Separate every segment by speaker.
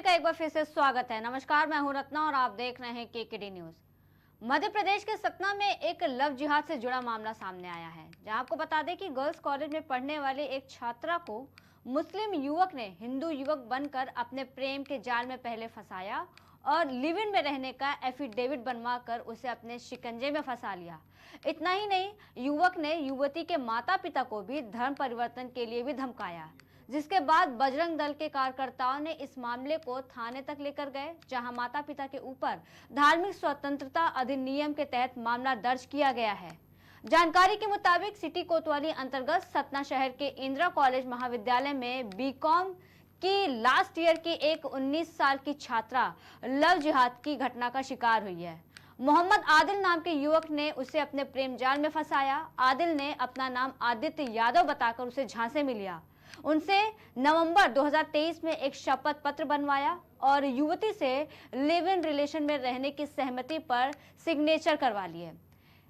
Speaker 1: का एक बार फिर से स्वागत है। नमस्कार, मैं हूं रत्ना और आप देख रहे हैं केकेडी न्यूज। मध्य प्रदेश के सतना में एक लव जिहाद से जुड़ा मामला सामने आया है, जहां आपको बता दें कि गर्ल्स कॉलेज में पढ़ने वाले एक छात्रा को मुस्लिम युवक ने हिंदू युवक बनकर अपने प्रेम के जाल में पहले फंसाया और लिव इन में रहने का एफिडेविट बनवा कर उसे अपने शिकंजे में फंसा लिया। इतना ही नहीं, युवक ने युवती के माता पिता को भी धर्म परिवर्तन के लिए भी धमकाया, जिसके बाद बजरंग दल के कार्यकर्ताओं ने इस मामले को थाने तक लेकर गए, जहां माता पिता के ऊपर धार्मिक स्वतंत्रता अधिनियम के तहत मामला दर्ज किया गया है। जानकारी के मुताबिक सिटी कोतवाली अंतर्गत सतना शहर के इंदिरा कॉलेज महाविद्यालय में बीकॉम की लास्ट ईयर की एक 19 साल की छात्रा लव जिहाद की घटना का शिकार हुई है। मोहम्मद आदिल नाम के युवक ने उसे अपने प्रेम जाल में फंसाया। आदिल ने अपना नाम आदित्य यादव बताकर उसे झांसे में लिया। उनसे नवंबर 2023 में एक शपथ पत्र बनवाया और युवती से लिव इन रिलेशन में रहने की सहमति पर सिग्नेचर करवा लिए।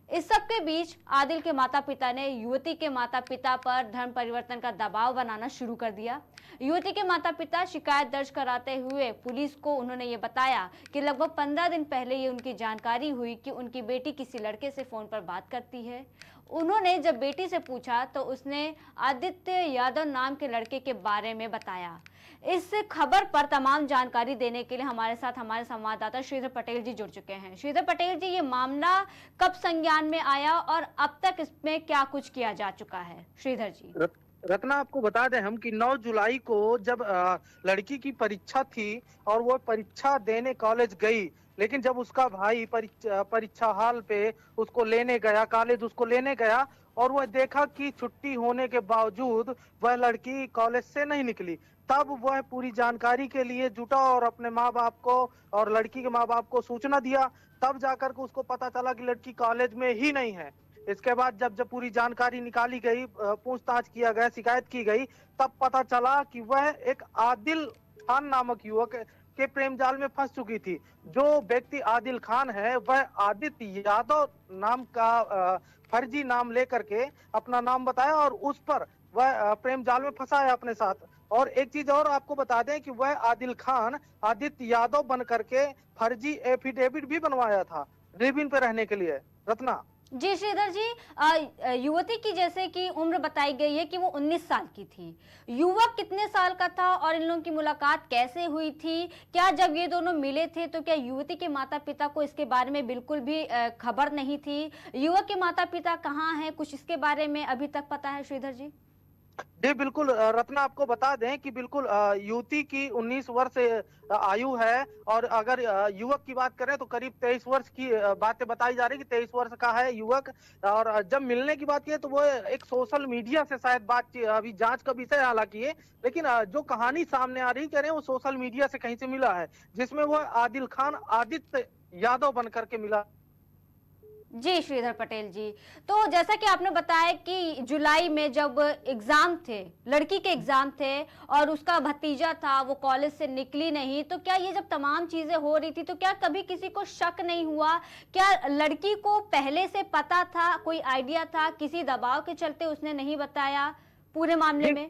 Speaker 1: इस सब के बीच आदिल के माता पिता ने युवती के माता पिता पर धर्म परिवर्तन का दबाव बनाना शुरू कर दिया। युवती के माता पिता शिकायत दर्ज कराते हुए पुलिस को उन्होंने ये बताया कि लगभग 15 दिन पहले ये उनकी जानकारी हुई कि उनकी बेटी किसी लड़के से फोन पर बात करती है। उन्होंने जब बेटी से पूछा तो उसने आदित्य यादव नाम के लड़के के बारे में बताया। इस खबर पर तमाम जानकारी देने के लिए हमारे साथ हमारे संवाददाता श्रीधर पटेल जी जुड़ चुके हैं। श्रीधर पटेल जी, ये मामला कब संज्ञान में आया और अब तक इसमें क्या कुछ किया जा चुका है? श्रीधर जी।
Speaker 2: रत्ना, आपको बता दें हम कि 9 जुलाई को जब लड़की की परीक्षा थी और वो परीक्षा देने कॉलेज गई, लेकिन जब उसका भाई परीक्षा हॉल पे उसको लेने गया, कॉलेज उसको लेने गया और वह देखा कि छुट्टी होने के बावजूद वह लड़की कॉलेज से नहीं निकली, तब वह पूरी जानकारी के लिए जुटा और अपने माँ बाप को और लड़की के माँ बाप को सूचना दिया। तब जाकर के उसको पता चला कि लड़की कॉलेज में ही नहीं है। इसके बाद जब जब पूरी जानकारी निकाली गई, पूछताछ किया गया, शिकायत की गई, तब पता चला कि वह एक आदिल खान नामक युवक के प्रेम जाल में फंस चुकी थी। जो व्यक्ति आदिल खान है वह आदित्य यादव नाम का फर्जी नाम लेकर के अपना नाम बताया और उस पर वह प्रेम जाल में फंसा है अपने साथ। और एक चीज और आपको बता दें कि वह आदिल खान आदित्य यादव बन करके फर्जी एफिडेविट भी बनवाया था लिव इन पे रहने के लिए। रत्ना
Speaker 1: जी श्रीधर जी, युवती की जैसे कि उम्र बताई गई है कि वो 19 साल की थी। युवक कितने साल का था और इन लोगों की मुलाकात कैसे हुई थी? क्या जब ये दोनों मिले थे तो क्या युवती के माता पिता को इसके बारे में बिल्कुल भी खबर नहीं थी? युवक के माता पिता कहाँ हैं, कुछ इसके बारे में अभी तक पता है श्रीधर जी?
Speaker 2: जी बिल्कुल रत्ना, आपको बता दें कि बिल्कुल युवती की 19 वर्ष आयु है और अगर युवक की बात करें तो करीब 23 वर्ष की बातें बताई जा रही है कि 23 वर्ष का है युवक। और जब मिलने की बात की तो वो एक सोशल मीडिया से शायद बात, अभी जांच का विषय हालांकि है, लेकिन जो कहानी सामने आ रही कह रहे हैं वो सोशल मीडिया से कहीं से मिला है, जिसमें वो आदिल खान आदित्य यादव बन करके मिला।
Speaker 1: जी श्रीधर पटेल जी, तो जैसा कि आपने बताया कि जुलाई में जब एग्जाम थे, लड़की के एग्जाम थे और उसका भतीजा था वो कॉलेज से निकली नहीं, तो क्या ये जब तमाम चीजें हो रही थी तो क्या कभी किसी को शक नहीं हुआ? क्या लड़की को पहले से पता था, कोई आइडिया था, किसी दबाव के चलते उसने नहीं बताया पूरे मामले में?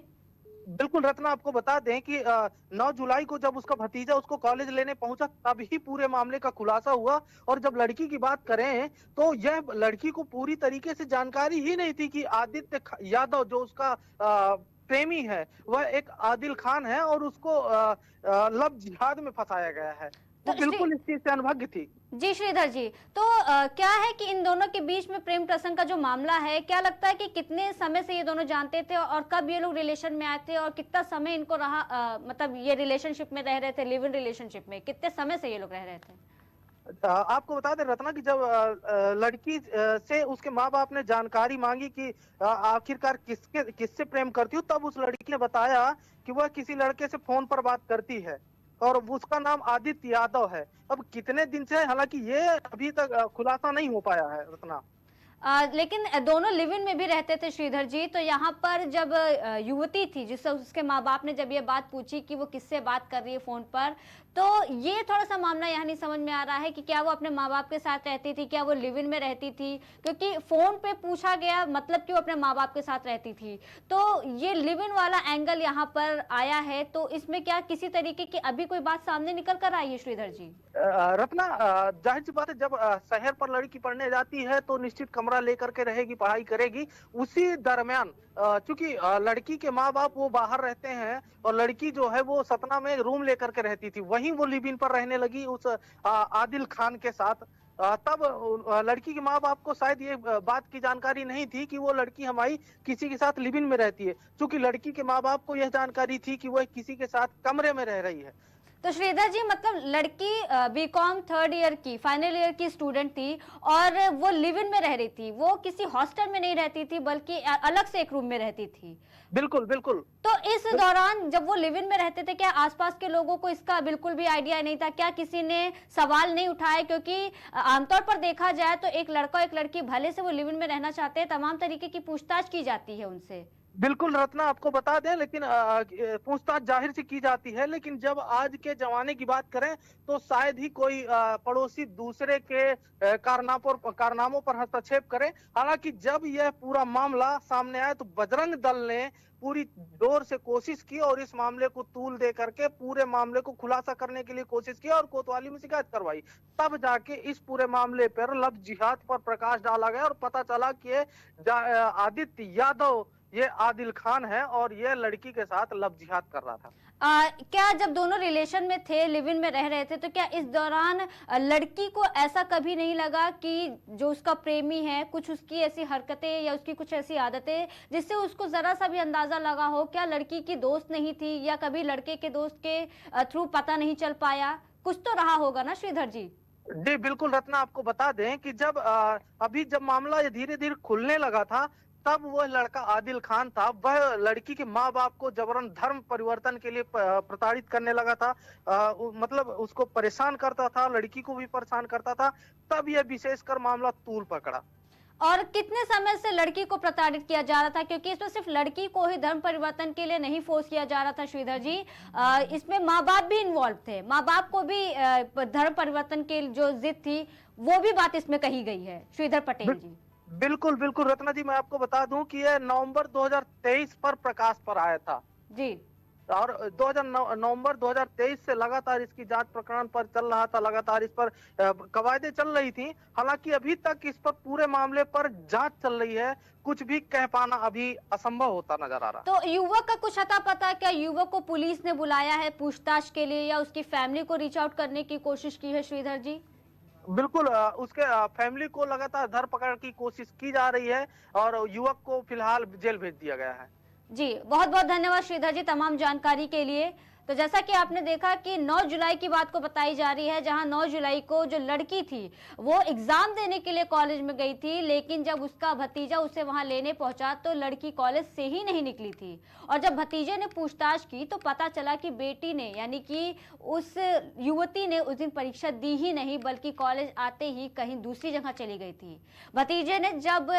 Speaker 2: बिल्कुल रत्ना, आपको बता दें कि 9 जुलाई को जब उसका भतीजा उसको कॉलेज लेने पहुंचा तभी पूरे मामले का खुलासा हुआ। और जब लड़की की बात करें तो यह लड़की को पूरी तरीके से जानकारी ही नहीं थी कि आदित्य यादव जो उसका प्रेमी है वह एक आदिल खान है और उसको लव जिहाद में फंसाया गया है। वो
Speaker 1: तो
Speaker 2: बिल्कुल इस चीज से अनभिज्ञ थी।
Speaker 1: जी श्रीधर जी, तो क्या है कि इन दोनों के बीच में प्रेम प्रसंग का जो मामला है, क्या लगता है कि कितने समय से ये दोनों जानते थे और कब ये लोग रिलेशन में आए थे और कितना समय इनको रहा, मतलब ये रिलेशनशिप में रह रहे थे, लिव इन रिलेशनशिप में कितने समय से ये लोग रह रहे थे?
Speaker 2: आपको बता दें रत्ना कि जब लड़की से उसके माँ बाप ने जानकारी मांगी कि आखिरकार किससे प्रेम करती हूँ, तब उस लड़की ने बताया कि वह किसी लड़के से फोन पर बात करती है और उसका नाम आदित्य यादव है। अब कितने दिन से, हालांकि ये अभी तक खुलासा नहीं हो पाया है रत्ना।
Speaker 1: लेकिन दोनों लिव इन में भी रहते थे श्रीधर जी, तो यहाँ पर जब युवती थी जिससे उसके माँ बाप ने जब ये बात पूछी कि वो किससे बात कर रही है फोन पर, तो ये थोड़ा-सा मामला यहाँ नहीं समझ में आ रहा है कि क्या वो अपने माँ-बाप के साथ रहती थी, क्या वो लिव इन में रहती थी? क्योंकि फ़ोन पे पूछा गया मतलब कि वो अपने माँ-बाप के साथ रहती थी। तो ये लिव इन वाला एंगल यहाँ पर आया है, तो इसमें क्या किसी तरीके की अभी कोई बात सामने निकल कर आई है श्रीधर जी?
Speaker 2: रत्ना, जाहिर सी बात है, जब शहर पर लड़की पढ़ने जाती है तो निश्चित कमरा लेकर के रहेगी, पढ़ाई करेगी। उसी दरमियान चूंकि लड़की के माँ बाप वो बाहर रहते हैं और लड़की जो है वो सतना में रूम लेकर के रहती थी, वहीं वो लिव इन पर रहने लगी उस आदिल खान के साथ। तब लड़की के माँ बाप को शायद ये बात की जानकारी नहीं थी कि वो लड़की हमारी किसी के साथ लिव इन में रहती है, क्योंकि लड़की के माँ बाप को यह जानकारी थी कि वह किसी के साथ कमरे में रह रही है।
Speaker 1: तो श्रीधर जी मतलब लड़की बीकॉम थर्ड ईयर की फाइनल ईयर की स्टूडेंट थी और वो लिव इन में रह रही थी, वो किसी हॉस्टल में नहीं रहती थी बल्कि अलग से एक रूम में रहती थी।
Speaker 2: बिल्कुल बिल्कुल।
Speaker 1: तो इस दौरान जब वो लिव इन में रहते थे, क्या आसपास के लोगों को इसका बिल्कुल भी आइडिया नहीं था? क्या किसी ने सवाल नहीं उठाया? क्योंकि आमतौर पर देखा जाए तो एक लड़का और एक लड़की भले से वो लिव इन में रहना चाहते हैं, तमाम तरीके की पूछताछ की जाती है उनसे।
Speaker 2: बिल्कुल रत्ना, आपको बता दें, लेकिन पूछताछ जाहिर से की जाती है, लेकिन जब आज के जमाने की बात करें तो शायद ही कोई पड़ोसी दूसरे के कारनामों पर हस्तक्षेप करे। हालांकि जब यह पूरा मामला सामने आया तो बजरंग दल ने पूरी जोर से कोशिश की और इस मामले को तूल दे करके पूरे मामले को खुलासा करने के लिए कोशिश की और कोतवाली में शिकायत करवाई। तब जाके इस पूरे मामले पर लव जिहाद पर प्रकाश डाला गया और पता चला कि आदित्य यादव ये आदिल खान है और ये लड़की के साथ लव जिहाद कर रहा था।
Speaker 1: क्या जब दोनों रिलेशन में थे, लिव इन में रह रहे थे, तो क्या इस दौरान लड़की को ऐसा कभी नहीं लगा कि जो उसका प्रेमी है कुछ उसकी ऐसी हरकतें या उसकी कुछ ऐसी आदतें जिससे उसको जरा सा भी अंदाजा लगा हो? क्या लड़की की दोस्त नहीं थी या कभी लड़के के दोस्त के थ्रू पता नहीं चल पाया? कुछ तो रहा होगा ना श्रीधर जी?
Speaker 2: जी बिल्कुल रत्ना, आपको बता दें कि जब मामला ये धीरे धीरे खुलने लगा था, तब वह लड़का आदिल खान था, वह लड़की के माँ बाप को जबरन धर्म परिवर्तन के लिए प्रताड़ित करने लगा था। मतलब उसको परेशान करता था, लड़की को भी परेशान करता था। तब यह विशेषकर मामला तूल पकड़ा।
Speaker 1: और कितने समय से लड़की को प्रताड़ित किया जा रहा था? क्योंकि इसमें सिर्फ लड़की को ही धर्म परिवर्तन के लिए नहीं फोर्स किया जा रहा था श्रीधर जी, इसमें माँ बाप भी इन्वॉल्व थे। माँ बाप को भी धर्म परिवर्तन की जो जिद थी वो भी बात इसमें कही गई है श्रीधर पटेल जी।
Speaker 2: बिल्कुल बिल्कुल रत्ना जी, मैं आपको बता दूं कि यह नवंबर 2023 पर प्रकाश पर आया था
Speaker 1: जी।
Speaker 2: और नवंबर 2023 से लगातार इसकी जांच प्रकरण पर चल रहा था, लगातार इस पर कवायदे चल रही थी। हालांकि अभी तक इस पर पूरे मामले पर जांच चल रही है, कुछ भी कह पाना अभी असंभव होता नजर आ रहा।
Speaker 1: तो युवक का कुछ अता पता? क्या युवक को पुलिस ने बुलाया है पूछताछ के लिए या उसकी फैमिली को रीच आउट करने की कोशिश की है श्रीधर जी?
Speaker 2: बिल्कुल, उसके फैमिली को लगातार धरपकड़ की कोशिश की जा रही है और युवक को फिलहाल जेल भेज दिया गया है।
Speaker 1: जी, बहुत बहुत धन्यवाद श्रीधर जी तमाम जानकारी के लिए। तो जैसा कि आपने देखा कि 9 जुलाई की बात को बताई जा रही है, जहां 9 जुलाई को जो लड़की थी वो एग्जाम देने के लिए कॉलेज में गई थी, लेकिन जब उसका भतीजा उसे वहां लेने पहुंचा तो लड़की कॉलेज से ही नहीं निकली थी। और जब भतीजे ने पूछताछ की तो पता चला कि बेटी ने यानी कि उस युवती ने उस दिन परीक्षा दी ही नहीं, बल्कि कॉलेज आते ही कहीं दूसरी जगह चली गई थी। भतीजे ने जब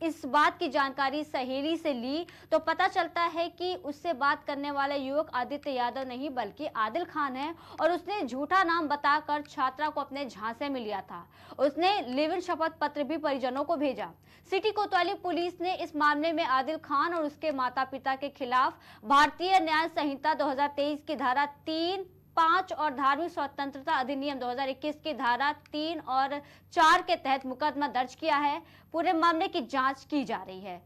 Speaker 1: इस बात की जानकारी सहेली से ली तो पता चलता है कि उससे बात करने वाला युवक आदित्य यादव नहीं बल्कि आदिल खान है और उसने झूठा नाम बताकर छात्रा को अपने झांसे में लिया था। उसने लिव इन शपथ पत्र भी परिजनों को भेजा। सिटी कोतवाली पुलिस ने इस मामले में आदिल खान और उसके माता पिता के खिलाफ भारतीय न्याय संहिता 2023 की धारा 3, 5 और धार्मिक स्वतंत्रता अधिनियम 2021 की धारा 3 और 4 के तहत मुकदमा दर्ज किया है। पूरे मामले की जांच की जा रही है।